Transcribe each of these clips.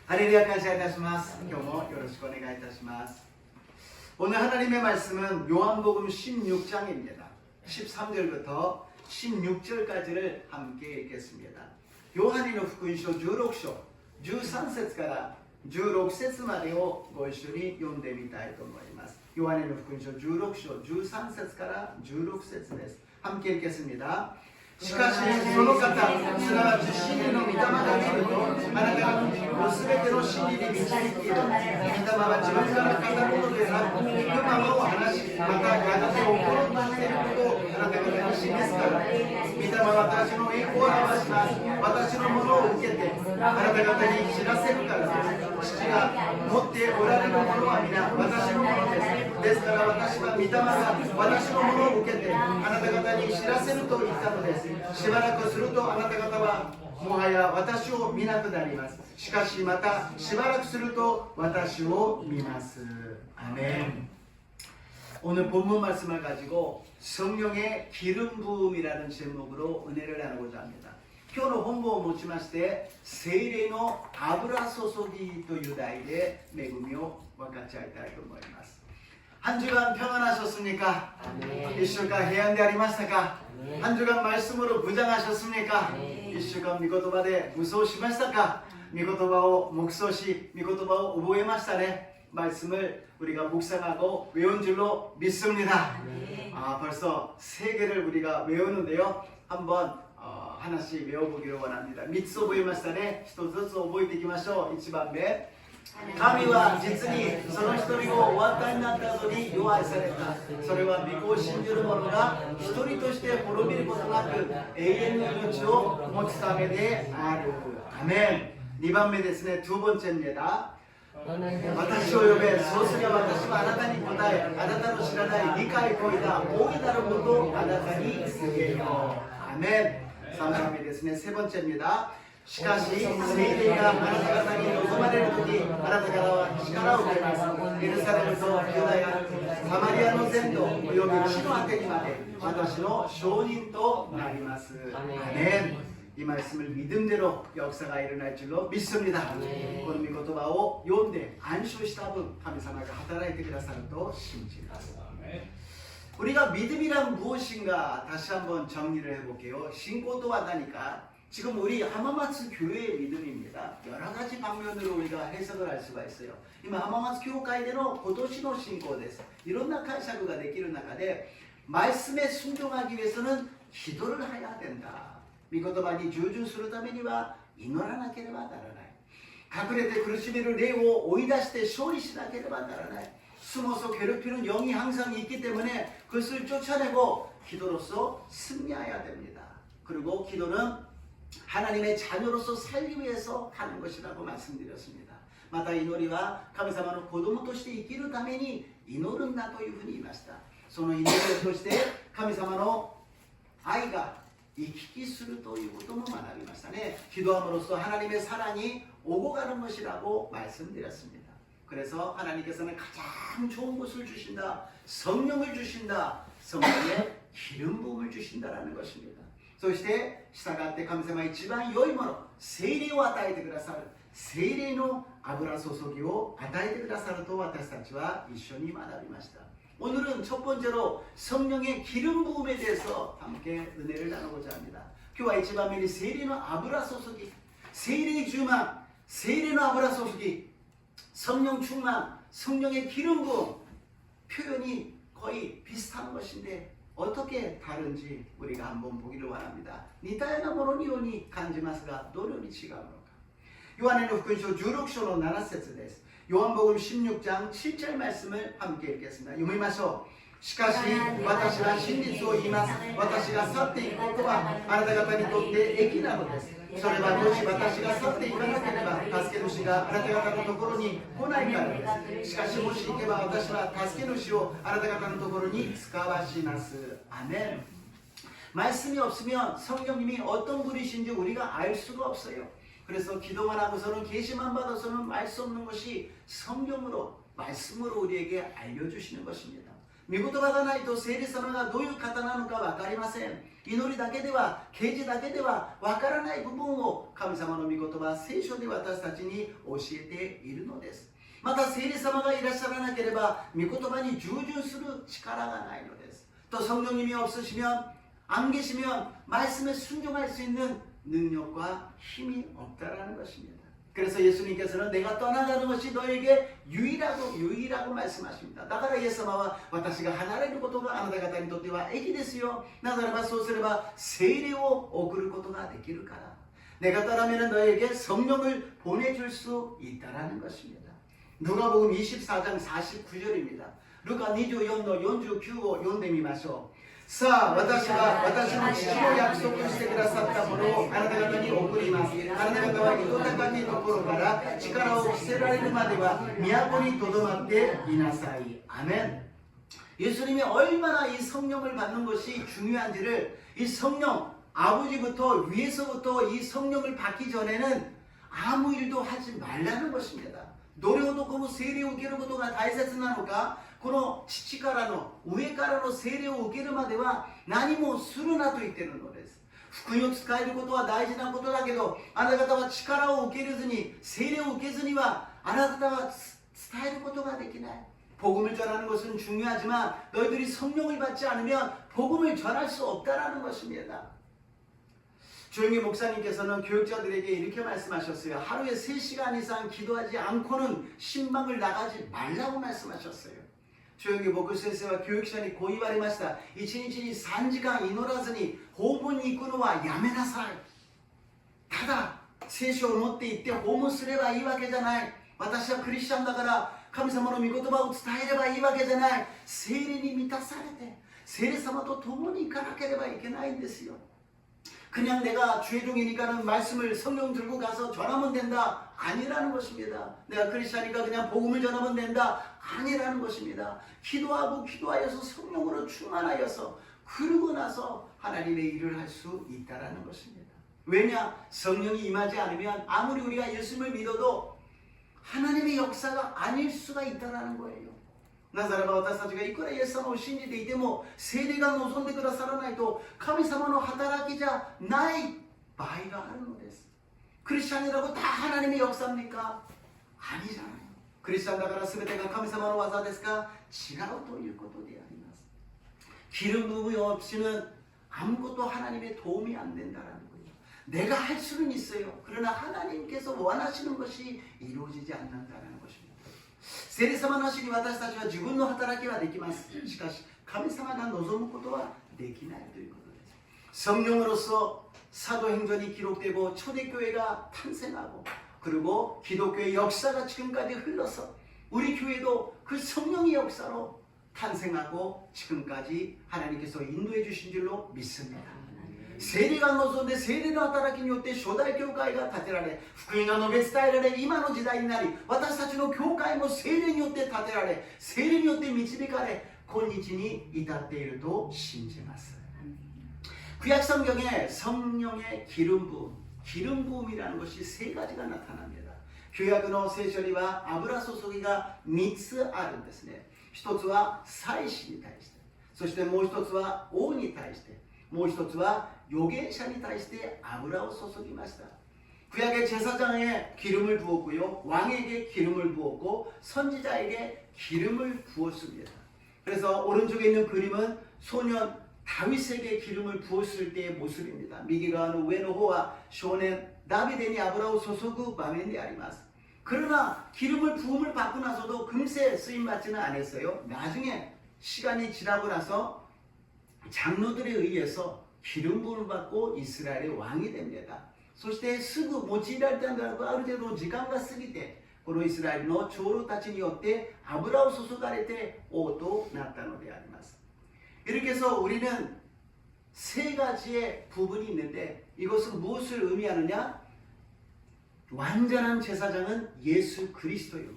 할렐루야感謝いたします。今日もよろしくお願いいたします。 오늘 하나님의 말씀은 요한복음 16장입니다. 13절부터 16절까지를 함께 읽겠습니다. 요한의福音書 16章 13節から16節までをご一緒に読んでみたいと思います。 요한의福音書 16章 13節から16節です。 함께 읽겠습니다. しかしその方、すなわち真理の御霊が来ると、あなたがすべての真理に導き入れ、御霊は自分から語ることでなく、聞くままを話し、またやがて起ころうとしていることをあなた方に示すから。御霊は私の栄光を表します。私のものを受けて、あなた方に知らせるからです。父が持っておられるものは皆私のものです。ですから私は御霊が私のものを受けて、あなた方に知らせると言ったのです。 しばらくするとあなた方はもはや私を見なくなります。しかしまたしばらくすると私を見ます。아멘. 오늘 본문 말씀을 가지고 성령의 기름 부음이라는 제목으로 은혜를 나누고자 합니다. 今日の本文を持ちまして、聖霊の油注ぎという題で恵みを分かち合いたいと思います。 한 주간 평안하셨습니까? 이 주간 해안대 아리마스타까? 한 주간 말씀으로 부장하셨습니까? 이 주간 미고토바데 무서우시마시타까? 미고토바오 목소시 미고토바오 오보에마시타네. 말씀을 우리가 묵상하고 외운 줄로 믿습니다. 벌써 3개를 우리가 외우는데요. 한번 하나씩 외워보기를 원합니다. 3つ覚えましたね。1つずつ覚えていきましょう。1番目、 神は実にその一人をお与えになった後に弱愛された。それは御子を信じる者が一人として滅びることなく永遠の命を持つためである。アメン。2番目ですね。두 번째입니다. 私を呼べ、そうすれば私はあなたに答え、あなたの知らない理解を超えた大いなることをあなたに告げよう。アメン。3番目ですね。세 번째입니다. しかし、聖霊があなた方に望まれるとき、あなたからは力を受けます。エルサレムとユダヤ、サマリアの全土、および地の果てにまで、私の証人となります。アメン。이 말씀을 믿음대로 역사가 일어날 줄로 믿습니다. 오늘 이言葉を読んで安心した分、神様が働いてくださると信じます。 우리가 믿음이란 무엇인가 다시 한번 정리를 해볼게요. 신고 또 하다니까 지금 우리 하마마츠 교회의 믿음입니다. 여러 가지 방면으로 우리가 해석을 할 수가 있어요. 이마 하마마츠 교회의 고도시노 신고です. 이런解釈ができる中で 말씀에 순종하기 위해서는 기도를 해야 된다. 御言葉に従順するためには祈らなければならない。隠れて苦しめる霊を追い出して勝利しなければならない。 숨어서 괴롭히는 영이 항상 있기 때문에 그것을 쫓아내고 기도로서 승리해야 됩니다. 그리고 기도는 하나님의 자녀로서 살기 위해서 하는 것이라고 말씀드렸습니다. また祈りは神様の子供として生きるために祈るんだというふうに言いました。その祈りを通して神様の愛が行き来するということも学びましたね。 기도함으로써 하나님의 사랑이 오고 가는 것이라고 말씀드렸습니다. 그래서 하나님께서는 가장 좋은 것을 주신다. 성령을 주신다. 성령의 기름 부음을 주신다라는 것입니다. そして従って神様が一番良いもの、聖霊を与えてくださる。聖霊の油注ぎを与えてくださると私たちは一緒に学びました。 오늘은 첫 번째로 성령의 기름 부음에 대해서 함께 은혜를 나누고자 합니다. 今日は一番目に聖霊の油注ぎ、聖霊充満、聖霊の油注ぎ、 성령 충만, 성령의 기름 부음 표현이 거의 비슷한 것인데 어떻게 다른지 우리가 한번 보기를 원합니다. 似たようなもののように感じますがどのように違うのか。 요한의福音書 16章の7節です。 요한복음 16장 7절 말씀을 함께 읽겠습니다.読みましょう. しかし私は真実を言います。私が去っていくことはあなた方にとって益なのです。 それはもし私が去っていかなければ助け主があなた方のところに来ないからです。しかしもし行けば私は助け主をあなた方のところに使わします。アメン。 말씀이 없으면 성령님이 어떤 분이신지 우리가 알 수가 없어요. 그래서 기도만 하고서는 계시만 받아서는 알 수 없는 것이 성령으로 말씀으로 우리에게 알려주시는 것입니다. 御言葉がないと聖霊様がどういう方なのか分かりません。祈りだけでは、啓示だけでは分からない部分を神様の御言葉、聖書で私たちに教えているのです。また聖霊様がいらっしゃらなければ御言葉に従順する力がないのです。또 성령님이 없으시면 안 계시면 말씀에 순종할 수 있는 능력과 힘이 없다라는 것입니다. 그래서 예수님께서는 내가 떠나가는 것이 너에게 유일하고 말씀하십니다. だからイエス様は私が離れることがあなた方にとっては益ですよ。なぜならばそうすれば聖霊を送ることができるから. 내가 떠나면 너에게 성령을 보내줄 수 있다라는 것입니다. 누가복음 24장 49절입니다. 루카 24の49を読んでみましょう。さあ、私は私の父の約束してくださったものをあなた方に送ります。あなた方は糸高いところから力を着せられるまでは都にとどまっていなさい。アメン。 예수님이 얼마나 이 성령을 받는 것이 중요한지를 이 성령, 아버지부터 위에서부터 이 성령을 받기 전에는 아무 일도 하지 말라는 것입니다. どれほどこの聖霊を受けることが大切なのか、この父からの上からの聖霊を受けるまでは何もするなと言っているのです。福音を伝えることは大事なことだけど、あなた方は力を受けずに、聖霊を受けずにはあなた方は伝えることができない。 복음을 전하는 것은 중요하지만 너희들이 성령을 받지 않으면 복음을 전할 수 없다라는 것입니다. 조영기 목사님께서는 교육자들에게 이렇게 말씀하셨어요. 하루에 3시간 이상 기도하지 않고는 신방을 나가지 말라고 말씀하셨어요. 조영기 목사先生は教育者にこう言われました。1日に3時間祈らずに訪問に行くのはやめなさい。ただ聖書を持って行って訪問すればいいわけじゃない。私はクリスチャンだから神様の御言葉を伝えればいいわけじゃない。聖霊に満たされて聖霊様と共に行かなければいけないんですよ。 그냥 내가 죄종이니까는 말씀을 성령 들고 가서 전하면 된다. 아니라는 것입니다. 내가 크리스찬이니까 그냥 복음을 전하면 된다. 아니라는 것입니다. 기도하고 기도하여서 성령으로 충만하여서 그러고 나서 하나님의 일을 할 수 있다라는 것입니다. 왜냐? 성령이 임하지 않으면 아무리 우리가 예수님을 믿어도 하나님의 역사가 아닐 수가 있다라는 거예요. なぜならば私たちがいくらイエス様を信じていても聖霊が望んでくださらないと神様の働きじゃない場合があるのです。クリスチャン이라고 다 하나님의 역사입니까? 아니잖아요. 크리스찬だから全てが神様の技ですか? 違うということであります。 기름 부음이 없이는 아무것도 하나님의 도움이 안 된다라는 거예요. 내가 할 수는 있어요. 그러나 하나님께서 원하시는 것이 이루어지지 않는다는 것입니다. 聖霊様なしに私たちは自分の働きはできます。しかし神様が望むことはできないということです。 성령으로서 사도행전이 기록되고 초대교회가 탄생하고 그리고 기독교의 역사가 지금까지 흘러서 우리 교회도 그 성령의 역사로 탄생하고 지금까지 하나님께서 인도해 주신 줄로 믿습니다. 聖霊が望んで聖霊の働きによって初代教会が建てられ福音が述べ伝えられ今の時代になり私たちの教会も聖霊によって建てられ聖霊によって導かれ今日に至っていると信じます。 구약 성경에 성령의 기름 부음이라는 것이 세 가지가 나타납니다. 구약의聖書には油注ぎが3つあるんですね。一つは祭司に対して、そしてもう一つは王に対して、もう一つは預言者に対して油を注ぎました。 구약의 제사장에 기름을 부었고요. 왕에게 기름을 부었고 선지자에게 기름을 부었습니다. 그래서 오른쪽에 있는 그림은 소년 다윗에게 기름을 부었을 때의 모습입니다. 미기가 우에노호와 쇼넨 다비데니 아브라우 소소그 바멘데 아리마스. 그러나 기름을 부음을 받고 나서도 금세 쓰임 받지는 않았어요. 나중에 시간이 지나고 나서 장로들에 의해서 기름 부음을 받고 이스라엘의 왕이 됩니다. そしてすぐ用いられたんであるある程度の時間が過ぎてこのイスラエルの長老たちによって油を注がれて王となったのであります。 이렇게 해서 우리는 세 가지의 부분이 있는데 이것은 무엇을 의미하느냐? 완전한 제사장은 예수 그리스도요.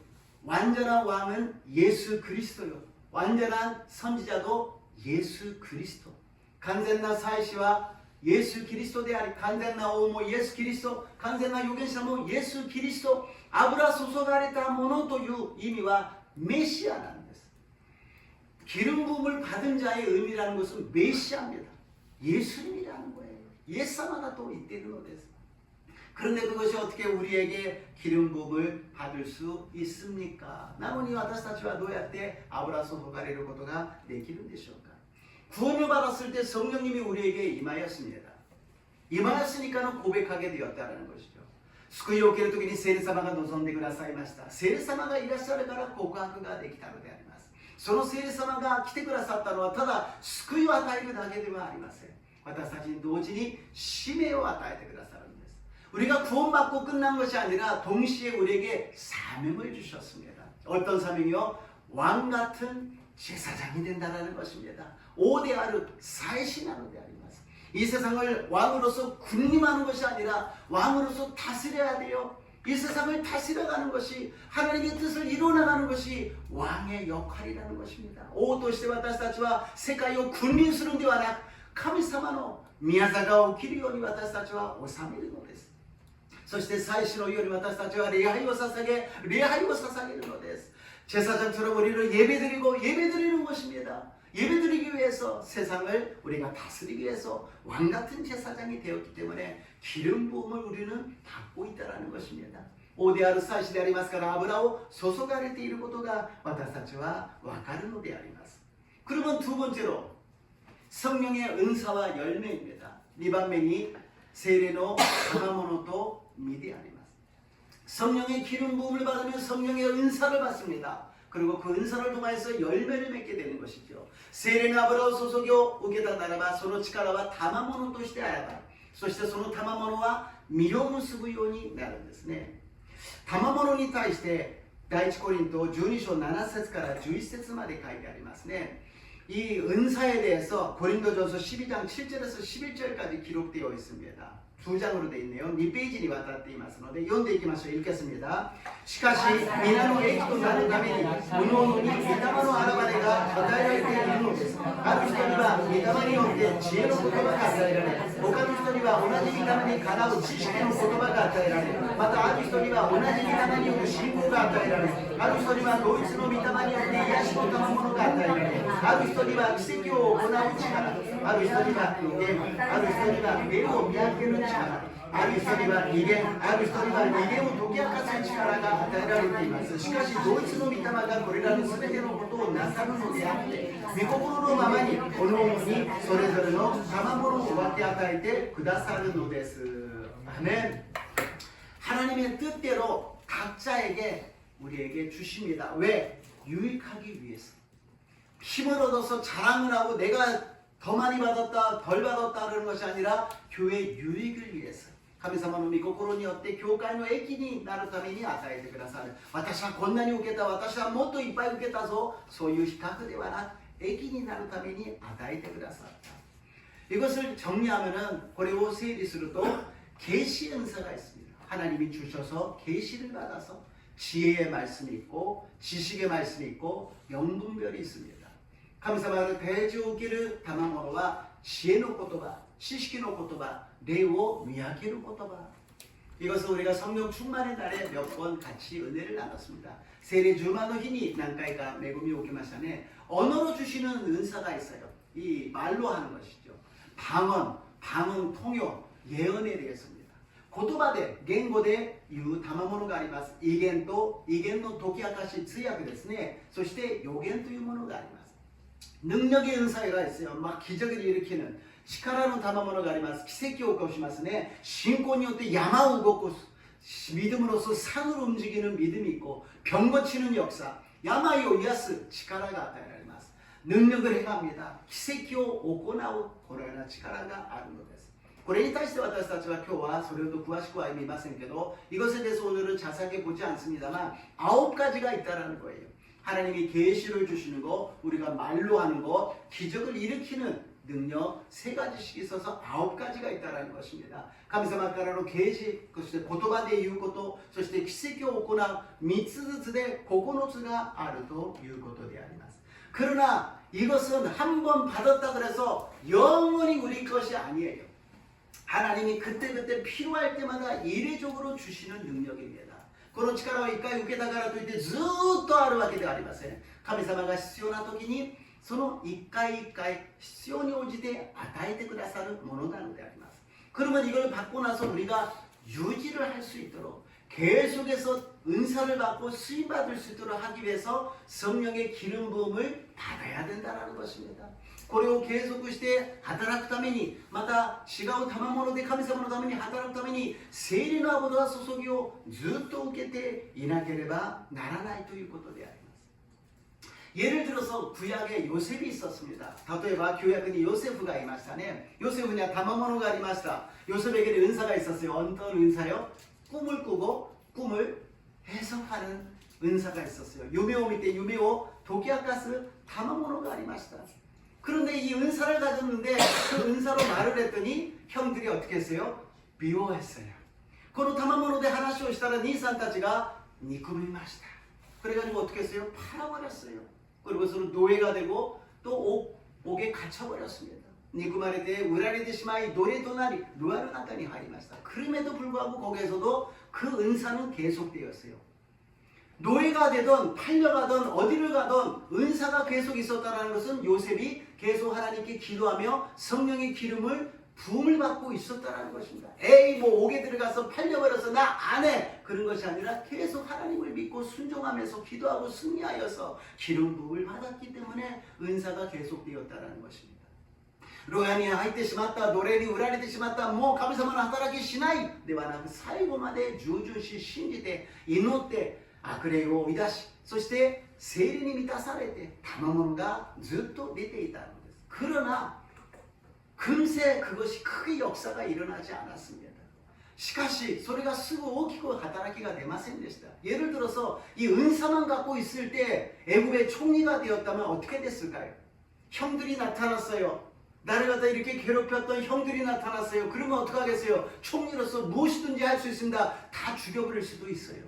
완전한 왕은 예수 그리스도요. 완전한 선지자도 예수 그리스도. 간센나 사이시와 예수 그리스도であり 完全な王もイエス・キリスト完全な預言者もイエス・キリスト油注がれたものという意味はメシアなんです。 기름 부음을 받은 자의 의미라는 것은 메시아입니다. 예수님이라는 거예요. 예사마가 또 이때는 어땠어? 그런데 그것이 어떻게 우리에게 기름 부음을 받을 수 있습니까? 나무니 와타시타치와 노야때 아브라소 호가레르 고도가 내 기름 되시오까? 구원을 받았을 때 성령님이 우리에게 임하였습니다. 임하였으니까는 고백하게 되었다는 것이죠. 救いを受けるときに聖霊様が望んでくださいました。聖霊様がいらっしゃるから告白ができたのであります。その聖霊様が来てくださったのはただ救いを与えるだけではありません。私たちに同時に使命を与えてくださるんです。 우리가 구원받고 끝난 것이 아니라 동시에 우리에게 사명을 주셨습니다. 어떤 사명이요? 왕 같은 제사장이 된다는 것입니다. 오대아르 사이시나노 데 아리마스. 이 세상을 왕으로서 군림하는 것이 아니라 왕으로서 다스려야 돼요. 이 세상을 다스려가는 것이 하나님의 뜻을 이루어나가는 것이 왕의 역할이라는 것입니다. 오도시대 와타시타치와 세계의 군민수는 데와나 카미사마노 미야자가 오키리요니 와타시타치와 오사미르のです。 そして祭司のように私たちは礼拝を捧げるのです。 제사장처럼 우리를 예배드리는 것입니다. 예배드리기 위해서 세상을 우리가 다스리기 위해서 왕같은 제사장이 되었기 때문에 기름 부음을 우리는 받고 있다는 것입니다. 오데아르 사시でありますから油を注がれていることが私たちは分かるのであります. 그러면 두 번째로 성령의 은사와 열매입니다. 2番目に 세례의賜物と 믿이 아니마스. 성령의 기름 부음을 받으면 성령의 은사를 받습니다. 그리고 그 은사를 통해서 열매를 맺게 되는 것이죠. 세례의 아브라오 소속요 우게다 나라바 소노 치카라와 타마모노としてあらばそしてその賜物は実を結ぶようになるんですね。賜物に対して第一コリント12章7節から11節まで書いてありますね。이 은사에 대해서 고린도전서 12장 7절에서 11절까지 기록되어 있습니다. 두 장으로 되어 있네요. 2페이지니 와닿っていますので読んでいきましょう。읽겠습니다. しかし皆の益となるために各々に御霊の現れが与えられているのです。ある人には御霊によって知恵の言葉が与えられ、他の人には同じ御霊にかなう知識の言葉が与えられ、またある人には同じ御霊による信仰が与えられ、ある人には同一の御霊によって癒しの賜物が与えられ、ある人には奇跡を行う力、ある人には予言、ある人には目を見分ける力、ある人には威厳、ある人には威厳を解き明かす力が与えられています。しかし同一の御霊がこれらの全てのことをなさるのであって、御心のままに各々にそれぞれの賜物を分け与えてくださるのです。아멘. 하나님의 뜻대로 각자에게 우리에게 주십니다. 왜? 유익하기 위해서. 힘을 얻어서 자랑을 하고 내가 더 많이 받았다, 덜 받았다 하는 것이 아니라 교회 유익을 위해서. 神様の御心によって教会の益になるために与えてくださる。私はこんなに受けた、私はもっといっぱい受けたぞ。そういう比較ではなく益になるために与えてくださった. 이것을 정리하면은 고레오 세리스루도 계시 은사가 있습니다. 하나님이 주셔서 계시를 받아서 지혜의 말씀이 있고 지식의 말씀이 있고 영분별이 있습니다. 神様のページを受ける賜物は知恵の言葉、知識の言葉、霊を見分ける言葉. 이것은 우리가 성령 충만의 날에 몇 번 같이 은혜를 나눴습니다. 세례 주만의 힘이 난가이가 매금이 오기마시네. 언어로 주시는 은사가 있어요. 이 말로 하는 것이죠. 방언, 통역, 예언에 대해서입니다. 言葉で言語で言う賜物があります。異言の解き明かし通訳ですね。そして予言というものがあります。 능력의 은사가 있어요. 막 기적을 일으키는力の賜物があります。奇跡を起こしますね。信仰によって山を動かす 믿음으로써 산을 움직이는 믿음이 있고 병 고치는 역사, 야마이を癒す力が与えられます。 능력을 행합니다. 기적을 行うこのような力があるのです。 これに対して私たちは今日はそれほど詳しくは見ませんけど 이것에 대해서 오늘은 자세하게 보지 않습니다만 9가지가 있다라는 거예요. 하나님이 계시를 주시는 거, 우리가 말로 하는 거, 기적을 일으키는 능력 3가지씩 있어서 9가지가 있다는 것입니다. 神様からの啓示、そして言葉で言うこと、そして奇跡を行う3つずつで9つがあるということであります. 그러나 이것은 한 번 받았다 그래서 영원히 우리 것이 아니에요. 하나님이 그때그때 필요할 때마다 이례적으로 주시는 능력입니다. この力は一回受けたからといってずっとあるわけではありません。神様が必要な時にその一回一回必要に応じて与えてくださるものなのであります。 그러면 이걸 받고 나서 우리가 유지를 할 수 있도록 계속해서 은사를 받고 쓰임받을 수 있도록 하기 위해서 성령의 기름 부음을 받아야 된다는 것입니다. これを継続して働くために、また違う賜物で神様のために働くために聖霊の油注ぎをずっと受けていなければならないということであります。 예를 들어서 구약에 요셉이 있었습니다. 例えば 구약에 요셉가 있었네. 요셉은 담아모노가 ありました. 요셉에게 은사가 있었어요. 어떤 은사요? 꿈을 꾸고 꿈을 해석하는 은사가 있었어요. 유메오 밑에 유메오 도기아가스 담아모노가 ありました. 그런데 이 은사를 가졌는데 그 은사로 말을 했더니 형들이 어떻게 했어요? 미워했어요. この賜物で話をしたら兄さんたちが憎みました. 그래가지고 어떻게 했어요? 팔아버렸어요. 그리고 서로 노예가 되고 또 옥에 갇혀버렸습니다. 니구마레 때 우라리드시마이 노래 도나리 루아르 나간이 하리마스다. 그럼에도 불구하고 거기에서도 그 은사는 계속되었어요. 노예가 되던 팔려가던 어디를 가던 은사가 계속 있었다는 것은 요셉이 계속 하나님께 기도하며 성령의 기름을 부음을 받고 있었다는 것입니다. 에이 뭐 옥에 들어가서 팔려버려서 나 안 해 그런 것이 아니라 계속 하나님을 믿고 순종하면서 기도하고 승리하여서 기름 부음을 받았기 때문에 은사가 계속되었다는 것입니다. 牢屋に入ってしまった、奴隷に売られてしまった、もう神様の働きしないではなく、最後まで従順し信じて祈って悪霊を追い出し、そして聖霊に満たされて賜物がずっと出ていたのです。 그러나 금세 그것이 크게 역사가 일어나지 않았습니다. しかしそれがすぐ大きく働きが出ませんでした. 예를 들어서 이 은사만 갖고 있을 때 애굽의 총리가 되었다면 어떻게 됐을까요? 형들이 나타났어요. 나를 갖다 이렇게 괴롭혔던 형들이 나타났어요. 그러면 어떡하겠어요? 총리로서 무엇이든지 할 수 있습니다. 다 죽여버릴 수도 있어요.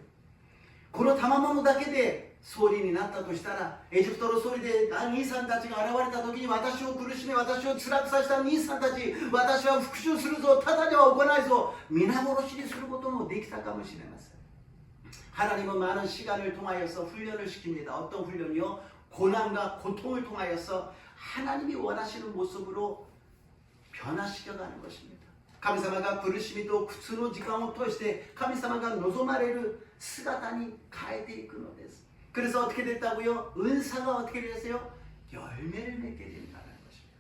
この賜物だけで総理になったとしたら、エジプトの総理で兄さんたちが現れた時に私を苦しめ、私を辛くさせた兄さんたち、私は復讐するぞ、ただでは行わないぞ、皆殺しにすることもできたかもしれません。 하나님은 많은 시간을 통하여서 훈련을 시킵니다. 어떤 훈련이요? 고난과 고통을 통하여서 하나님이 원하시는 모습으로 변화시켜가는 것입니다. 神様が苦しみと苦痛の時間を通して神様が望まれる姿に変えていくのです. 그래서 어떻게 됐다고요? 은사가 어떻게 됐어요? 열매를 맺게 된다는 것입니다.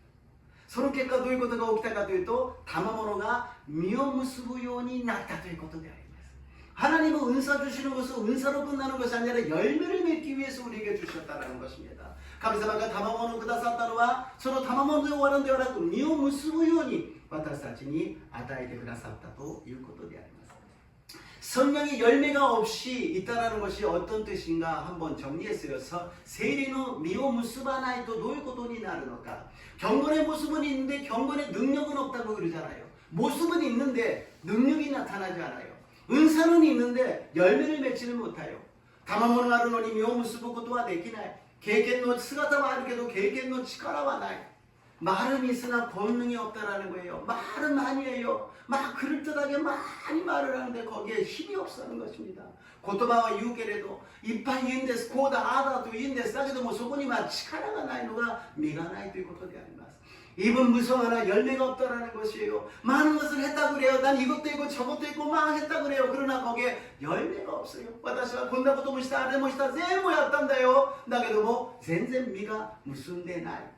その結果どういうことが起きたかというと賜物が実を結ぶようになったということであります. 하나님은 은사 주시는 것은 은사로 끝나는 것이 아니라 열매를 맺기 위해서 우리에게 주셨다는 것입니다. 神様が賜物をくださったのはその賜物で終わるのではなく実を結ぶように私たちに与えてくださったということであります. 성령의 열매가 없이 있다는 것이 어떤 뜻인가 한번 정리했어요. 세례의 미오 무스바나이도 노이코도니 나르노까. 경건의 모습은 있는데 경건의 능력은 없다고 그러잖아요. 모습은 있는데 능력이 나타나지 않아요. 은사는 있는데 열매를 맺지는 못해요. 다마모노 나르노니 미오 무스보고도와 되기나요.経験の 姿はあるけど経験の力はない. 말은 있으나 권능이 없다라는 거예요. 말은 많이 해요. 막 그럴듯하게 많이 말을 하는데 거기에 힘이 없다는 것입니다. 言葉は言うけれどいっぱい言うんです。こうだああだと言うんです。だけどもそこには力がないのが実がないということであります. 입은 무성하나 열매가 없다라는 것이에요. 많은 것을 했다 그래요. 난 이것도 있고 저것도 있고 막 했다 그래요. 그러나 거기에 열매가 없어요. 私はこんなこともしたあれもした全部やったんだよ. だけども全然実が結んでない.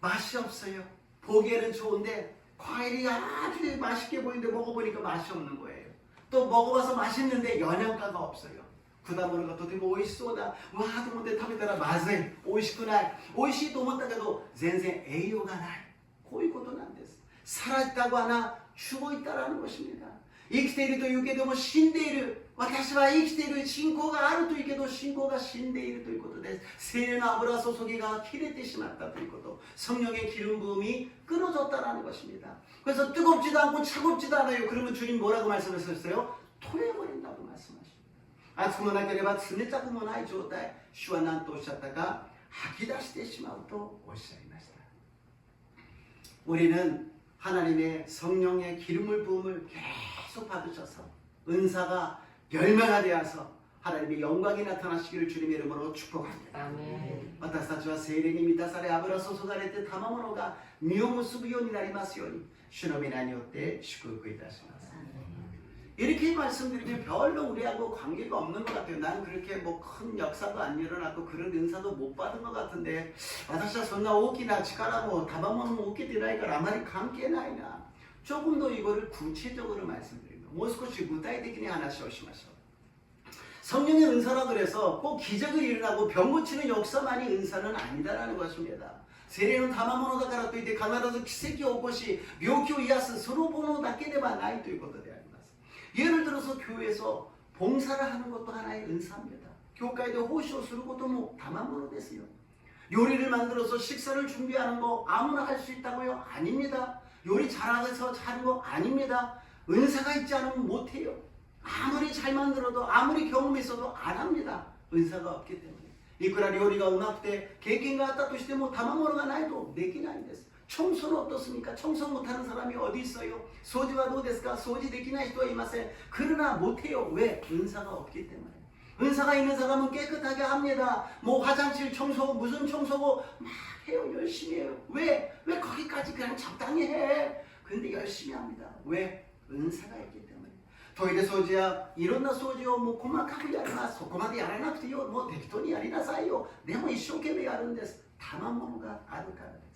맛이 없어요. 보기에는 좋은데 과일이 아주 맛있게 보이는데 먹어보니까 맛이 없는 거예요. 또 먹어봐서 맛있는데 영양가가 없어요. 果物がとても美味しそうだ。わーと思って食べたらまずい。美味しくない。美味しいと思ったけど全然栄養がない。こういうことなんです. 살아있다고 하나 죽어있다라는 것입니다. 生きているというけども死んでいる。私は生きている。信仰があるというけど信仰が死んでいるということです. 세례의油注ぎが切れてしまったということ. 성령의 기름 부음이 끊어졌다라는 것입니다. 그래서 뜨겁지도 않고 차갑지도 않아요. 그러면 주님 뭐라고 말씀하셨어요? 토해버린다고 말씀하십니다. 熱くもなければ冷たくもない状態。主は何とおっしゃったか、吐き出してしまうとおっしゃいました. 우리는 하나님의 성령의 기름을 부음을 계속 받으셔서 은사가 열매가 되어서 하나님의 영광이 나타나시기를 주님의 이름으로 축복합니다. 아멘. 私たちは聖霊に満たされ油注がれて賜物が実を結ぶようになりますように主の皆によって祝福いたします。 이렇게 말씀드리면 별로 우리하고 관계가 없는 것 같아요. 난 그렇게 뭐 큰 역사도 안 일어났고 그런 은사도 못 받은 것 같은데 私はそんな大きな力も賜物も受けてないからあまり関係ないな. 조금 더 이거를 구체적으로 말씀드립니다. もう少し具体的に話をしましょう. 성령의 은사라 그래서 꼭 기적을 일어나고 병 고치는 역사만이 은사는 아니다라는 것입니다. 聖霊の賜物だからといって必ず奇跡を起こし病気を癒すそのものだけではないということであります. 예를 들어서 교회에서 봉사를 하는 것도 하나의 은사입니다. 교회에 호시をすることも賜物ですよ. 요리를 만들어서 식사를 준비하는 거 아무나 할 수 있다고요? 아닙니다. 요리 잘해서 하는 거 아닙니다. 은사가 있지 않으면 못해요. 아무리 잘 만들어도 아무리 경험이 있어도 안 합니다. 은사가 없기 때문에. いくら料理がうまくて経験があったとしても賜物がないとできないんです. 청소는 어떻습니까? 청소 못하는 사람이 어디 있어요? 소지가 どうですか? 소지 できない人はいません. 그러나 못해요. 왜? 은사가 없기 때문에. 은사가 있는 사람은 깨끗하게 합니다. 뭐 화장실 청소고 무슨 청소고 막 해요. 열심히 해요. 왜? 왜 거기까지 그냥 적당히 해? 근데 열심히 합니다. 왜? 은사가 있기 때문에. トイレ掃除やいろんな掃除をもう細かくやります。そこまでやらなくていいよ。もう適当にやりなさいよ。でも一生懸命やるんです。賜物があるからです.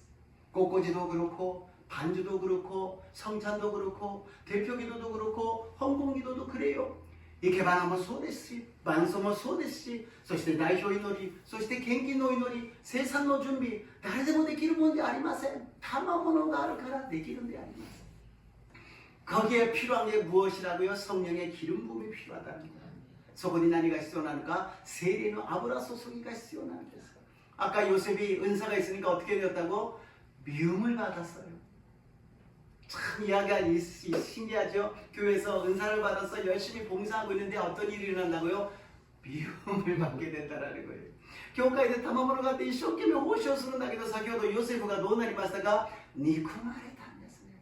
꽃꽂이도 그렇고 반주도 그렇고 성찬도 그렇고 대표기도도 그렇고 헌금기도도 그래요. 이 개방하면 소데시, 반소모 소데시, そして代表祈り、そして献金の祈り、生産の準備、誰でもできるものではありません。賜物があるからできるんであります. 거기에 필요한 게 무엇이라고요? 성령의 기름 부음이 필요하다는 거예요. そこに何が必要なのか? 세례의 아브라 소속이가 必要なんです. 아까 요셉이 은사가 있으니까 어떻게 되었다고? 미움을 받았어요. 참 이야기가 신기하죠? 교회에서 은사를 받아서 열심히 봉사하고 있는데 어떤 일이 일어난다고요? 미움을 받게 된다는 거예요. 教会で賜物があって一生懸命奉仕をするんだけど先ほどヨセフがどうなりましたか憎まれたんですね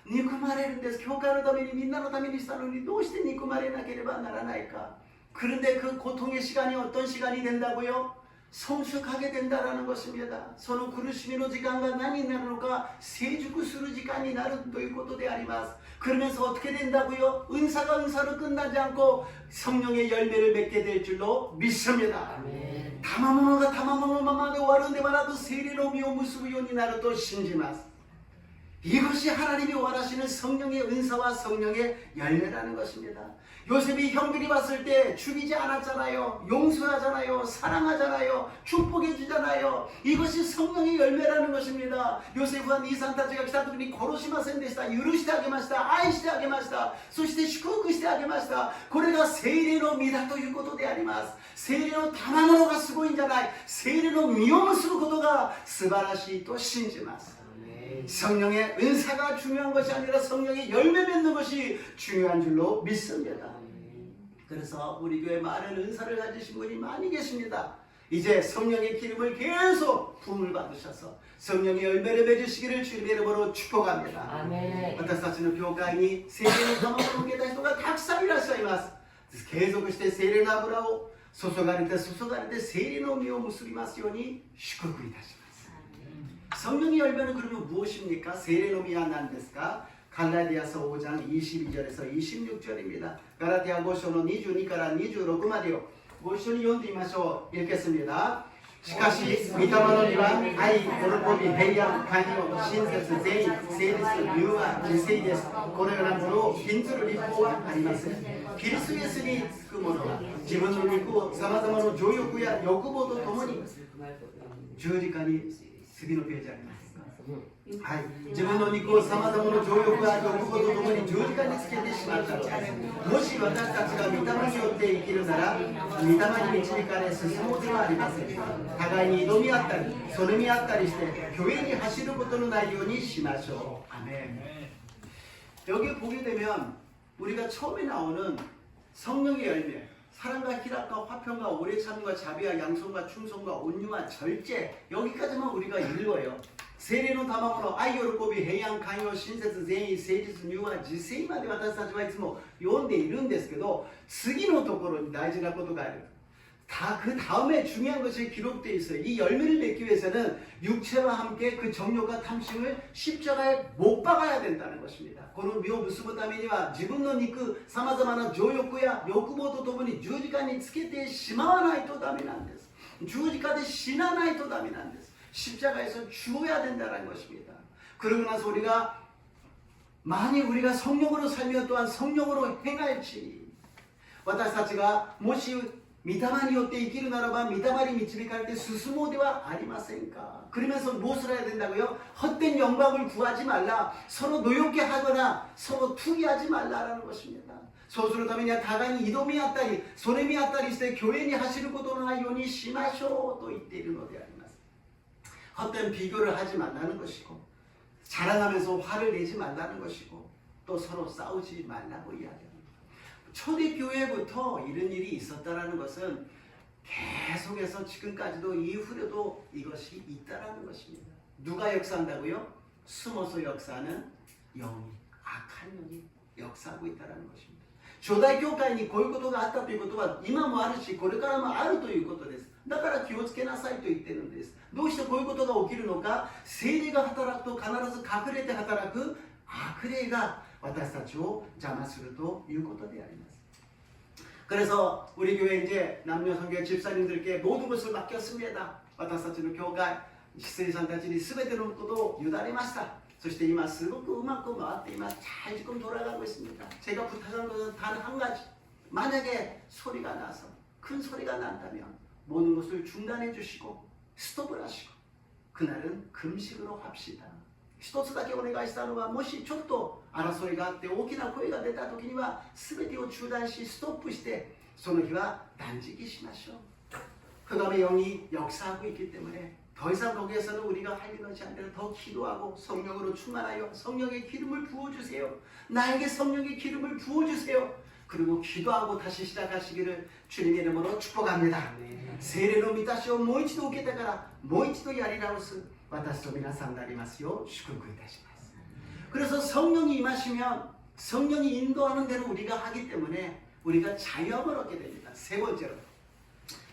憎まれるんです教会のためにみんなのためにしたのにどうして憎まれなければならないか그런데 그 고통의 시간이 어떤 시간이 된다고요? 성숙하게 된다라는 것입니다. その苦しみの時間が何になるのか成熟する時間になるということであります. 그러면서 어떻게 된다고요? 은사가 은사로 끝나지 않고 성령의 열매를 맺게 될 줄로 믿습니다. 아멘. 賜物が賜物のままで終わるんではなく聖霊の実を結ぶようになると信じます. 이것이 하나님이 원하시는 성령의 은사와 성령의 열매라는 것입니다. 요셉이 형들이 봤을 때 죽이지 않았잖아요. 용서하잖아요. 사랑하잖아요. 축복해 주잖아요. 이것이 성령의 열매라는 것입니다. 요셉은 兄さんたちが来た時に殺しませんでした。許してあげました。愛してあげました。そして祝福してあげました。これが聖霊の実だということであります。聖霊の賜物がすごいんじゃない。聖霊の実を結ぶことが素晴らしいと信じます。 성령의 은사가 중요한 것이 아니라 성령의 열매 맺는 것이 중요한 줄로 믿습니다. 그래서 우리 교회 많은 은사를 가지신 분이 많이 계십니다. 이제 성령의 기름을 계속 부음을 받으셔서 성령의 열매를 맺으시기를 주님의 이름으로 축복합니다. 아멘. 私たちの教会に聖霊の賜物を受けた人がたくさんいらっしゃいます。継続して聖霊の油を注がれて聖霊の実を結びますように祝福いたします。 성령의 열매는 그러면 무엇입니까? 세례의実は何ですか? 갈라디아서 5장 22절에서 26절입니다. 갈라디아 5章の 22から 26までをご一緒に読んでみましょう. 읽겠습니다. しかし、御霊の実は愛、喜び、平安、寛容、親切、善意、誠実、融和、自制です。このようなものを禁ずる立法はありません。キリストイエスにつく者は自分の肉をさまざまな情欲や欲望とともに十字架に次のページあります。はい、自分の肉をさまざまな情欲や欲望とともに十字架につけてしまったのです。もし私たちが御霊によって生きるなら、御霊に導かれ進もうではありません。互いに挑み合ったり、それみ合ったりして、虚栄に走ることのないようにしましょう。アメン。 여기 보게 되면 우리가 처음에 나오는 성령의 열매, 사랑과 희락과 화평과 오래 참음과 자비와 양손과 충성과 온유와 절제 여기까지만 우리가 읽어요. 聖霊の賜物、愛、喜び、平安、寛容、親切、善意、誠実、柔和、自制まで私たちはいつも読んでいるんですけど、次のところに大事なことがある。그 다음에 중요한 것이 기록되어 있어요. 이 열매를 맺기 위해서는 육체와 함께 그 정욕과 탐심을 십자가에 못 박아야 된다는 것입니다. この実を結ぶためには自分の肉、様々な情欲や欲望とともに十字架につけてしまわないとダメなんです。十字架で死なないとダメなんです。 십자가에서 죽어야 된다는 것입니다. 그러고 나서 만약 우리가 성령으로 살며 또한 성령으로 행할지 私たちがもし御霊によって生きるならば御霊に導かれて進もうではありませんか 그러면서 무엇을 해야 된다고요? 헛된 영광을 구하지 말라. 서로 노엽게 하거나 서로 투기하지 말라라는 것입니다. そうするためには互いに挑み合ったりそれみ合ったりして教会に走ることのないようにしましょうと言っているのであります. 헛된 비교를 하지 말라는 것이고 자랑하면서 화를 내지 말라는 것이고 또 서로 싸우지 말라고 이야기합니다. 초대교회부터 이런 일이 있었다는 것은 계속해서 지금까지도 이후에도 이것이 있다는 것입니다. 누가 역사한다고요? 숨어서 역사하는 영이, 악한 영이 역사하고 있다는 것입니다. 初代教会にこういうことがあったということは今もあるしこれからもあるということです。だから気をつけなさいと言っているんです。どうしてこういうことが起きるのか、聖霊が働くと必ず隠れて働く悪霊が私たちを邪魔するということであります。 그래서 우리 교회 이제 남녀 선교 집사님들께 모든 것을 맡겼습니다. 私たちの教会、執事さんたちに全てのことを委ねました。 そして今すごくうまく回って今잘 지금 돌아가고 있습니다. 제가 부탁한 것은 단 한 가지. 만약에 소리가 나서 큰 소리가 난다면 모든 것을 중단해 주시고 스톱을 하시고 그날은 금식으로 합시다. 一つだけお願いしたのはもしちょっと争いがあって大きな声が出た時には全てを中断しストップしてその日は断食しましょう. 흑암의 영이 역사하고 있기 때문에 더 이상 거기에서는 우리가 할 것이 아니라 더 기도하고 성령으로 충만하여 성령의 기름을 부어주세요. 나에게 성령의 기름을 부어주세요. 그리고 기도하고 다시 시작하시기를 주님의 이름으로 축복합니다. 세례로 믿다시오 모이치도 오게다가라 모이치도 야리라우스 와타시도 미나상 나리마스요 슈크쿠이타시마스. 그래서 성령이 임하시면 성령이 인도하는 대로 우리가 하기 때문에 우리가 자유함을 얻게 됩니다. 세 번째로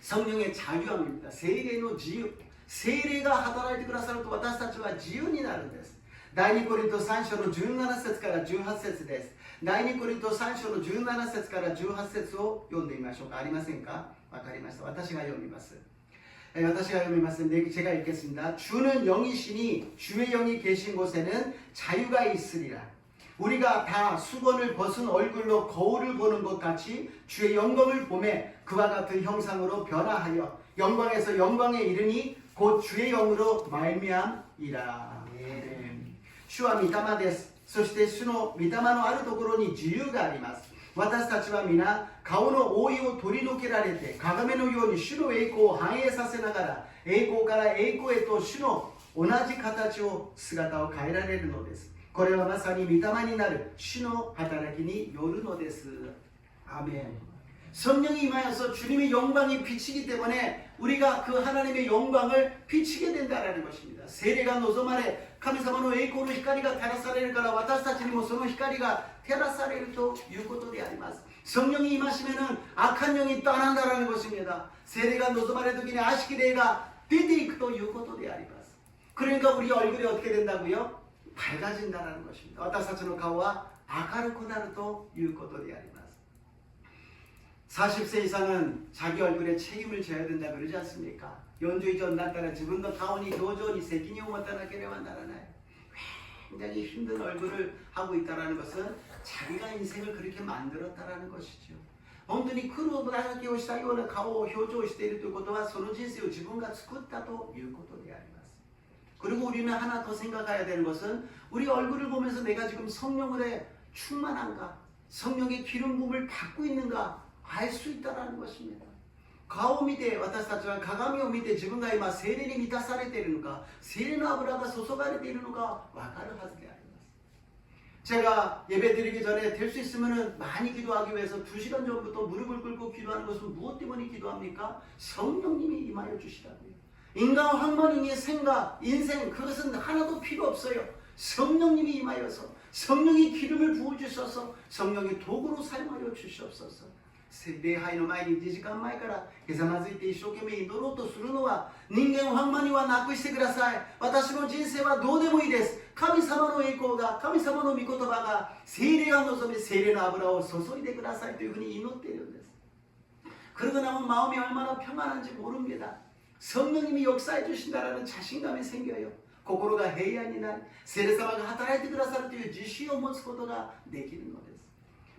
성령의 자유함입니다. 세례의 자유. 聖霊が働いてくださると私たちは自由になるんです。第2コリント3章の17節から18節です。第2コリント3章の17節から18節を読んでみましょうか。ありませんか？わかりました。私が読みます。私が読みますので제가 읽겠습니다. 주는 영이시니 주의 영이 계신 곳에는 자유가 있으리라. 우리가 다 수건을 벗은 얼굴로 거울을 보는 것 같이 주의 영광을 보매 그와 같은 형상으로 변화하여 영광에서 영광에 이르니 곧 주의 영으로 말미암이라. 주와 御霊です。そして主の御霊のあるところに自由があります。私たちは皆顔の覆いを取り除けられて鏡のように主の栄光を反映させながら栄光から栄光へと主の同じ形を姿を変えられるのです。これはまさに御霊になる主の働きによるのです。アメン。 성령이 임하여서 주님의 영광이 비치기 때문에 우리가 그 하나님의 영광을 비치게 된다는 것입니다. 세례가 노조말에 카미사마노 에이코의 히카리가 테라사레를 가라 와타시타치니모 소노 히카리가 테라사레를 또 유고도 되 아리마스. 성령이 임하시면은 악한 영이 떠난다라는 것입니다. 세례가 노조말에 두기니 아시키레가 디디크도 유고도 되 아리마스. 그러니까 우리 얼굴이 어떻게 된다고요? 밝아진다라는 것입니다. 와타시타치노 가오와 아카르코나르도 유고도 되 아리마스. 40세 이상은 자기 얼굴에 책임을 져야 된다 그러지 않습니까? 연주이 전날따라 지분도 가오니 도저히 세기니 오마따나게레만 나라나요. 굉장히 힘든 얼굴을 하고 있다는 것은 자기가 인생을 그렇게 만들었다는 것이죠. 本当に苦労だけをしたような顔を表情しているということはその人生を自分が作ったということであります. 그리고 우리는 하나 더 생각해야 되는 것은 우리 얼굴을 보면서 내가 지금 성령으로 충만한가? 성령의 기름 부음을 받고 있는가? 알 수 있다는 것입니다. 顔を見て私たちは鏡を見て自分が今聖霊に満たされているのか聖霊の油が注がれているのか分かるはずであります. 제가 예배 드리기 전에 될 수 있으면 많이 기도하기 위해서 2시간 전부터 무릎을 꿇고 기도하는 것은 무엇 때문에 기도합니까? 성령님이 임하여 주시라고요. 인간 황만행의 생각, 인생 그것은 하나도 필요 없어요. 성령님이 임하여서 성령이 기름을 부어주셔서 성령의 도구로 사용하여 주시옵소서. 礼拝の前に1時間前からひざまずいて一生懸命祈ろうとするのは人間をハンマにはなくしてください。私の人生はどうでもいいです。神様の栄光が、神様の御言葉が、聖霊が望み聖霊の油を注いでくださいというふうに祈っているんです。 그러고 나면 마음이 얼마나 평안한지 모릅니다. 성령님이 역사해 주신다라는 자신감이 생겨요.心が平安になり、聖霊様が働いてくださるという自信を持つことができるのです。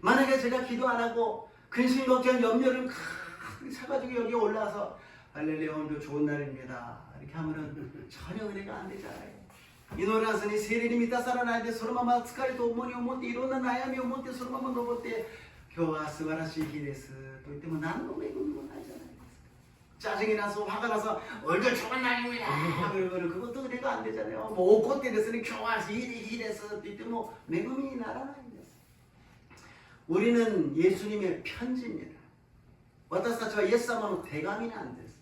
만약에 제가 기도 안 하고 근심 걱정 염려를 가득 사가지고 여기 올라와서 할렐루야 오늘도 좋은 날입니다 이렇게 하면은 전혀 은혜가 안 되잖아요. 祈らずに聖霊に満たされないでそのまま疲れと重荷を持っていろんな悩みを持ってそのまま登って今日は素晴らしい日ですと言っても何の恵みもないじゃないですか. 짜증이 나서 화가 나서 오늘도 좋은 날입니다 그러면 그것도 은혜가 안 되잖아요. 뭐怒ってですね今日はいい日ですと言っても恵みにならないんです. 우리는 예수님의 편지입니다. 私たちはイエス様の手紙なんです.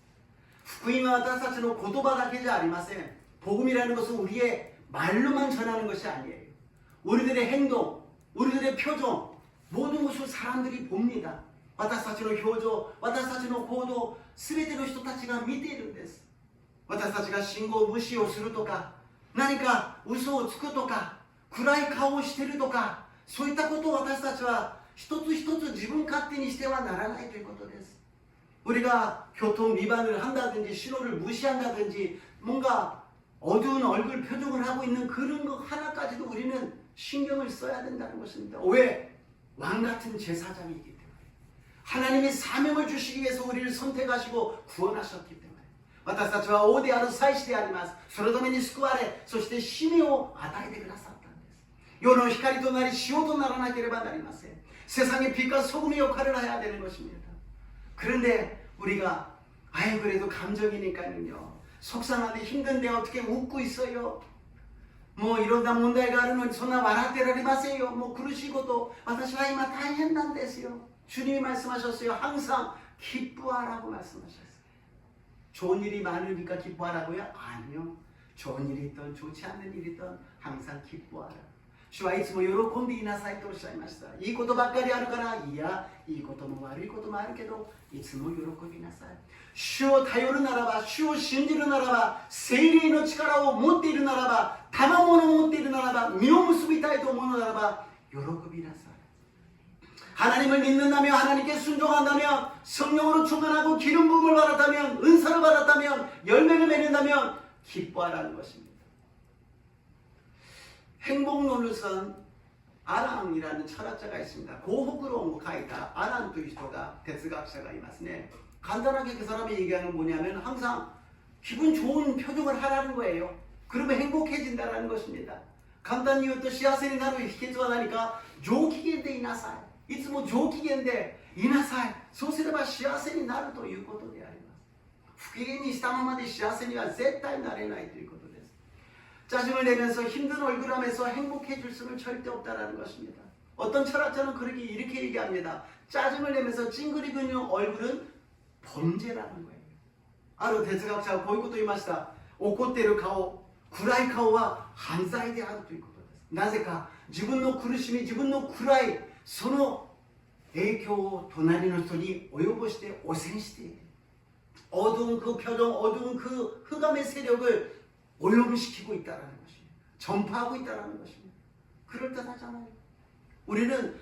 福音は私たちの言葉だけじゃありません. 복음이라는 것은 우리의 말로만 전하는 것이 아니에요. 우리들의 행동, 우리들의 표정, 모든 것을 사람들이 봅니다. 私たちの表情、私たちの行動、全ての人たちが見ているんです。私たちが信号無視をするとか、何か嘘をつくとか、暗い顔をしているとか、そういったことを私たちは一つ一つ自分勝手にしてはならないということです。 우리가 교통 위반을 한다든지 신호를 무시한다든지 뭔가 어두운 얼굴 표정을 하고 있는 그런 거 하나까지도 우리는 신경을 써야 된다는 것입니다. 왜? 왕같은 제사장이기 때문에. 하나님이 사명을 주시기 위해서 우리를 선택하시고 구원하셨기 때문에. 私たちは王である祭司であります。そのために救われ、そして使命を与えてくださったんです。世の光となり塩とならなければなりません. 세상의 빛과 소금의 역할을 해야 되는 것입니다. 그런데 우리가 아유 그래도 감정이니까요. 속상한데 힘든데 어떻게 웃고 있어요. 뭐 이러다 문제가 아르는 소나 와라테라리 마세요. 뭐 그러시고도 私は今大変なんですよ. 주님이 말씀하셨어요. 항상 기뻐하라고 말씀하셨어요. 좋은 일이 많으니까 기뻐하라고요? 아니요. 좋은 일이 있던 좋지 않은 일이 있던 항상 기뻐하라. 主はいつも喜んでいなさいとおっしゃいました。いいことばっかりあるから、いや、いいことも悪いこともあるけど、いつも喜びなさい。主を頼るならば、主を信じるならば、聖霊の力を持っているならば、賜物を持っているならば、実を結びたいと思うならば、喜びなさい。 하나님을 믿는다면, 하나님께 순종한다면, 성령으로 충만하고 기름 부음을 받았다면, 은사를 받았다면, 열매를 맺는다면 기뻐하라는 것입니다. 행복론을 아랑이라는 철학자가 있습니다. 고호구로 가이다 아랑という人が 哲学者がいますね. 간단하게 그 사람이 얘기하는 뭐냐면 항상 기분 좋은 표정을 하라는 거예요. 그러면 행복해진다는 것입니다. 간단히言うと幸せになる秘訣は何か上機嫌でいなさい。いつも上機嫌でいなさい。そうすれば幸せになるということであります。不機嫌にしたままで幸せには絶対なれないということです. 짜증을 내면서 힘든 얼굴하면서 행복해질 수는 절대 없다는 것입니다. 어떤 철학자는 이렇게 얘기합니다. 짜증을 내면서 찡그리고 있는 얼굴은 범죄라는 거예요. ある哲学者はこういうことを言いました。怒っている顔、暗い顔は犯罪であるということです。なぜか自分の苦しみ、自分の暗いその影響を隣の人に及ぼして汚染している. 어두운 그 표정, 어두운 그 흑암의 세력을 오염시키고 있다는 것입니다. 전파하고 있다는 것입니다. 그럴듯하잖아요. 우리는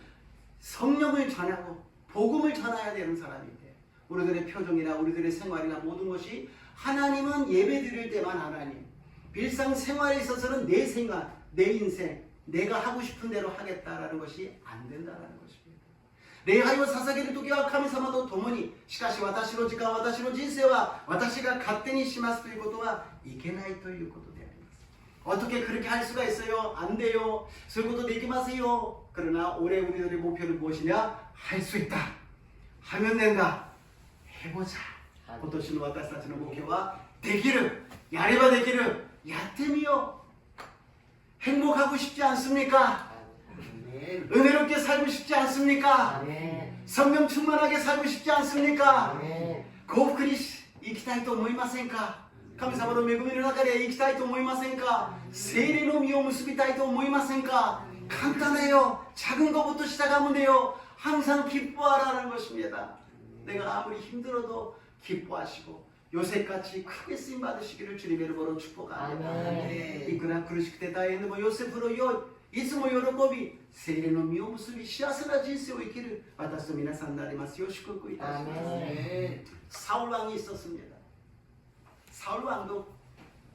성령을 전하고 복음을 전해야 되는 사람인데 우리들의 표정이나 우리들의 생활이나 모든 것이 하나님은 예배드릴 때만 하나님, 일상생활에 있어서는 내 생활, 내 인생, 내가 하고 싶은 대로 하겠다라는 것이 안 된다는 것입니다. 礼拝を捧げるときは神様と共に、しかし私の時間、私の人生は私が勝手にしますということはいけないということであります. 어떻게 그렇게 할 수가 있어요? 안 돼요. 설교도 되게 마세요. 그러나 올해 우리들의 목표는 무엇이냐? 할 수 있다. 하면 된다. 해보자. 今年の私たちの目標はできる. 야레바 되기를. やってみよう. 행복하고 싶지 않습니까? 은혜롭게 살고 싶지 않습니까? 성령 충만하게 살고 싶지 않습니까? 幸福に生きたいと思いませんか?神様の恵みの中で生きたいと思いませんか？聖霊の実を結びたいと思いませんか? 간단해요. 작은 것부터 시작하면 돼요. 항상 기뻐하라는 것입니다. 내가 아무리 힘들어도 기뻐하시고 요셉같이 크게 쓰임 받으시기를 주님의 이름으로 축복합니다. 이끄나 그러실 때 다에는 뭐 요셉으로いつも喜び聖霊の実を結び幸せな人生を生きる私と皆さんになりますよう祝福いたします。 사울 왕이 있었습니다. 사울 왕도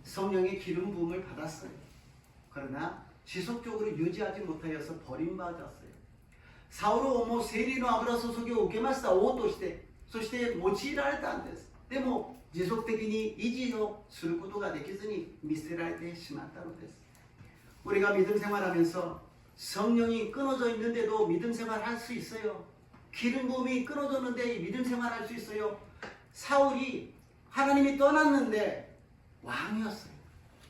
성령의 기름 부음을 받았어요. 그러나 지속적으로 유지하지 못하여서 버림받았어요. 사울은 오모 세리노 아브라 소속에 오게 마스다 오として そして用いられたんです。でも持続的に維持をすることができずに見捨てられてしまったのです。 우리가 믿음 생활하면서 성령이 끊어져 있는데도 믿음 생활할 수 있어요. 기름 부음이 끊어졌는데 믿음 생활할 수 있어요. 사울이 하나님이 떠났는데 왕이었어요.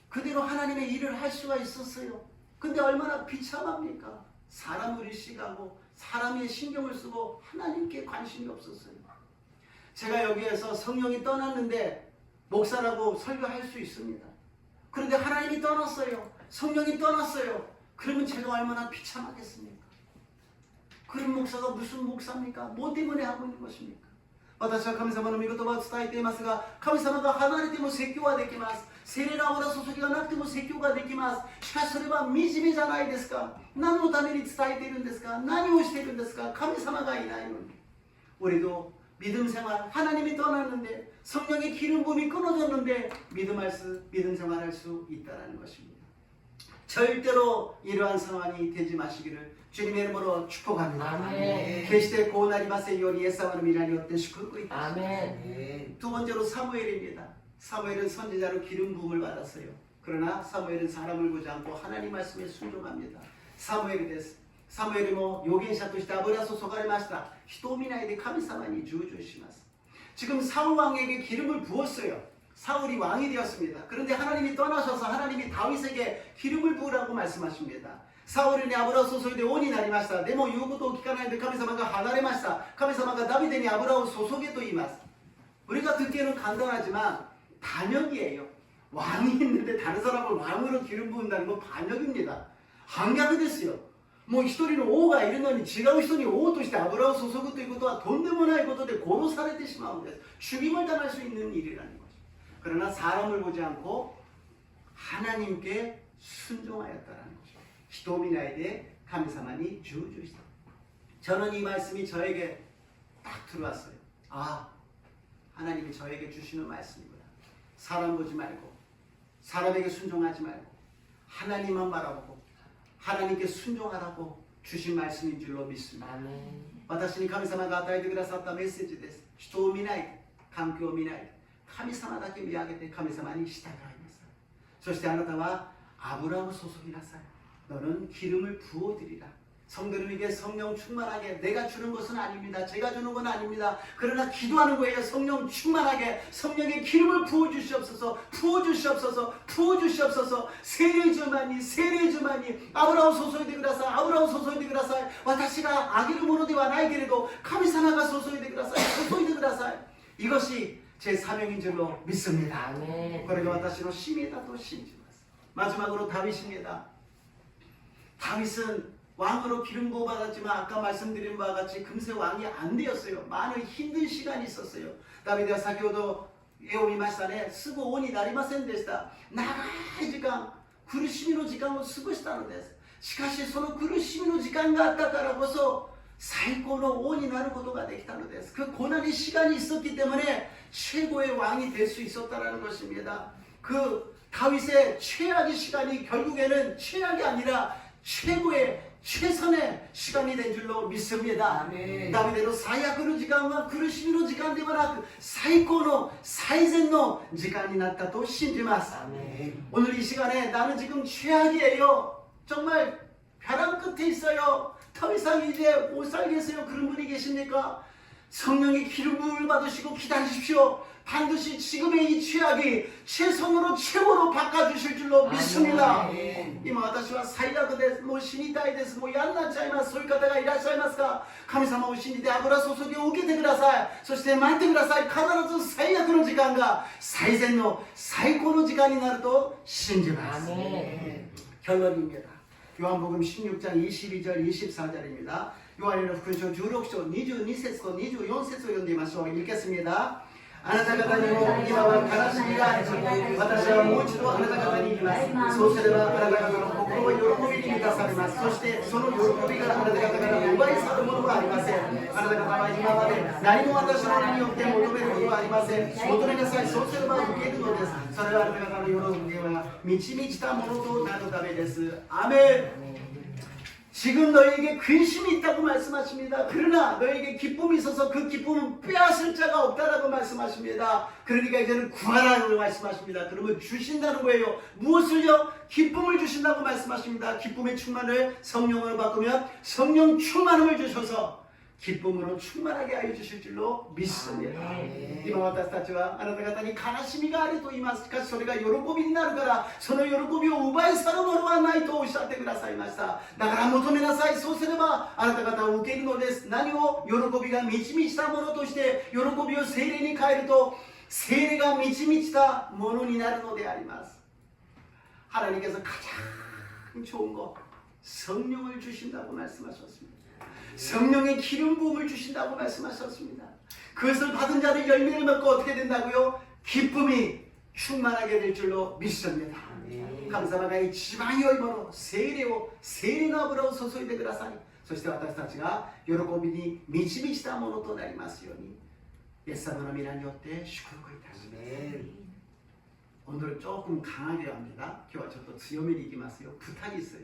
그대로 하나님의 일을 할 수가 있었어요. 근데 얼마나 비참합니까? 사람을 의식하고 사람의 신경을 쓰고 하나님께 관심이 없었어요. 제가 여기에서 성령이 떠났는데 목사라고 설교할 수 있습니다. 그런데 하나님이 떠났어요. 성령이 떠났어요. 그러면 제가 얼마나 비참하겠습니까? 그런 목사가 무슨 목사입니까? 뭐 때문에 하고 있는 것입니까? 私は神様の御言葉を伝えていますが、神様が離れても説教はできます。聖霊の油注ぎがなくても説教ができます。しかしそれは惨めじゃないですか。何のために伝えているんですか？何をしているんですか？神様がいないのに。 우리도 믿음 생활, 하나님이 떠났는데 성령의 기름 부음이 끊어졌는데 믿음 생활할 수 있다는 것입니다. 절대로 이러한 상황이 되지 마시기를 주님의 이름으로 축복합니다. 아멘.決してこうなりませんようにイエス様の皆によって祝福いたします. 두 번째로 사무엘입니다. 사무엘은 선지자로 기름 부음을 받았어요. 그러나 사무엘은 사람을 보지 않고 하나님 말씀에 순종합니다. 사무엘이 됐어. サムエルも預言者として油注がれました。人を見ないで神様に従順します. 지금 사울 왕에게 기름을 부었어요. 사울이 왕이 되었습니다. 그런데 하나님이 떠나셔서 하나님이 다윗에게 기름을 부으라고 말씀하십니다. 사울은油を注いで王になりました。でも言うことを聞かないで神様が離れました。神様がダビデに油を注げと言います. 우리가 듣기에는 간단하지만 반역이에요. 왕이 있는데 다른 사람을 왕으로 기름 부은다는 건 반역입니다. 반逆ですよ. もう一人の王がいるのに違う人に王として油を注ぐということはとんでもないことで殺されてしまうんです. 죽임을 당할 수 있는 일이라는 거죠. 그러나 사람을 보지 않고 하나님께 순종하였다라는 거죠. 人を見ないで神様に従順した. 저는 이 말씀이 저에게 딱 들어왔어요. 아, 하나님이 저에게 주시는 말씀이구나. 사람 보지 말고 사람에게 순종하지 말고 하나님만 바라보고 하나님께 순종하라고 주신 말씀인 줄로 믿습니다. 私に神様が与えてくださったメッセージです。人を見ないで、環境を見ないで、神様だけ見上げて神様に従いなさい。そしてあなたは油を注ぎなさい。너는 기름을 부어드리라. 성도님에게 성령 충만하게 내가 주는 것은 아닙니다. 제가 주는 건 아닙니다. 그러나 기도하는 거예요. 성령 충만하게 성령의 기름을 부어주시옵소서. 부어주시옵소서. 부어주시옵소서. 세례주만이 세례주만이 아브라함 소소이데ください. 아브라함 소소이데ください. 私があげるものではないけれど神様が注いでください.注いでください. 이것이 제 사명인 줄로 믿습니다. 아멘. 그래서 私の使命だと信じます. 마지막으로 다윗입니다. 다윗은 왕으로 기름 부어 받았지만 아까 말씀드린 바와 같이 금세 왕이 안 되었어요. 많은 힘든 시간이 있었어요. 다윗은 先ほど絵を見ましたね。すぐ王になりませんでした。長い時間、苦しみの時間を過ごしたのです。しかしその苦しみの時間があったからこそ最高の王になることができたのです。그 고난의 시간이 있었기 때문에 최고의 왕이 될 수 있었다는 것입니다. 그 다윗의 최악의 시간이 결국에는 최악이 아니라 최고의 최선의 시간이 된 줄로 믿습니다. 다윗의最悪の時間は苦しみの時間ではなく最高の最善の時間になったと信じます. 오늘 이 시간에 나는 지금 최악이에요. 정말 벼랑 끝에 있어요. 더 이상 이제 못 살겠어요. 그런 분이 계십니까? 성령의 기름 부음을 받으시고 기다리십시오. 반드시 지금의 이 최악이 최선으로 최고로 바꿔주실 줄로 믿습니다. 今私は最悪です。もう死にたいです。もうやんなっちゃいます。そういう方がいらっしゃいますか？が神様を信じて油注ぎを受けてください。そして待ってください。必ず最悪の時間が最善の最高の時間になると信じます。 결론입니다. 요한복음 16장 22절 24절입니다. 요한의福音書 16章 22節と 24節を読んでみましょう。 읽겠습니다. あなた方にも今は悲しみがある。私はもう一度あなた方に言います。そうすればあなた方の心は喜びに満たされます。そしてその喜びがあなた方から奪い去るものはありません。あなた方は今まで何も私の名によって求めることはありません。求めなさい。そうすれば受けるのです。それはあなた方の喜びは満ち満ちたものとなるためです。アメン。 지금 너에게 근심이 있다고 말씀하십니다. 그러나 너에게 기쁨이 있어서 그 기쁨은 빼앗을 자가 없다라고 말씀하십니다. 그러니까 이제는 구하라고 말씀하십니다. 그러면 주신다는 거예요. 무엇을요? 기쁨을 주신다고 말씀하십니다. 기쁨의 충만을 성령으로 바꾸면 성령 충만함을 주셔서 기쁨으로 충만하게 하여 주실 줄로 믿습니다.今私たちはあなた方に悲しみがあると言いますか、それが喜びになるからその喜びを奪い去るものはないとおっしゃってくださいました。だから求めなさい。そうすればあなた方を受けるのです。何を喜びが満ち満ちたものとして喜びを聖霊に変えると聖霊が満ち満ちたものになるのであります。 하나님께서 가장 좋은 것 성령을 주신다고 말씀하셨습니다. 성령의 기름 부음을 주신다고 말씀하셨습니다. 그것을 받은 자는 열매를 맺고 어떻게 된다고요? 기쁨이 충만하게 될 줄로 믿습니다. 감사합니다.一番良いもの、聖霊を、聖霊の油を注いでください。そして私たちが喜びに満ち満ちたものとなりますように、イエス様の皆によって祝福いたします。 오늘은 조금 강하게 합니다. 今日はちょっと強めにいきますよ. 부탁이 있어요.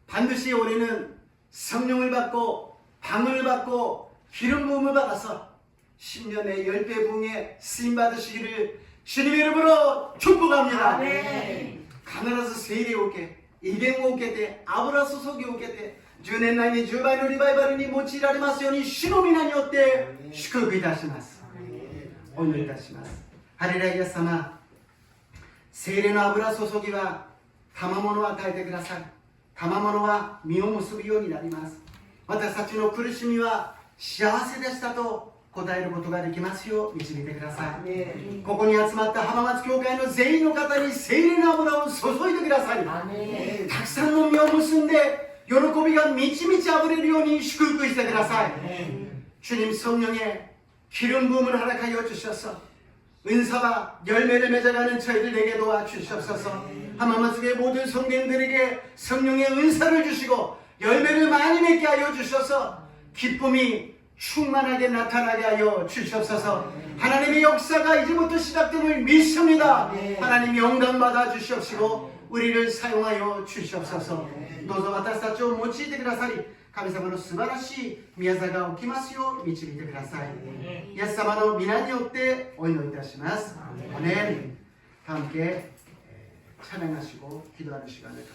반드시 올해는 성령을 받고 방언을 받고 기름 부음을 받아서 10년의 10배 부흥에 쓰임 받으시기를 주님의 이름으로 축복합니다. 아멘. 必ず聖霊を受け、威厳を受けて、油注ぎを受けて、10年内に10倍のリバイバルに用いられますように、主の皆によって祝福いたします。お祈りいたします。 ハレルヤイエス様、聖霊の油注ぎは賜物を与えてください。賜物は実を結ぶようになります。私たちの苦しみは幸せでしたと答えることができますよう導いてください。ここに集まった浜松教会の全員の方に聖霊の油を注いでください。たくさんの実を結んで喜びが満ち満ち溢れるように祝福してください。주님 성령의 기름 부음을 허락하여 주셔서 은사와 열매를 맺어가는 저희들에게 도와주시옵소서. 하마마스의 모든 성도님들에게 성령의 은사를 주시고 열매를 많이 맺게 하여 주셔서 기쁨이 충만하게 나타나게 하여 주시옵소서. 하나님의 역사가 이제부터 시작됨을 믿습니다. 하나님이 영광받아 주시옵시고 우리를 사용하여 주시옵소서. 도저私たちを用いてくださり神様の素晴らしい宮座が起きますよう導いてください。イエス様の皆によってお祈りいたします。アメン。함께 찬양하시고 기도하는 시간을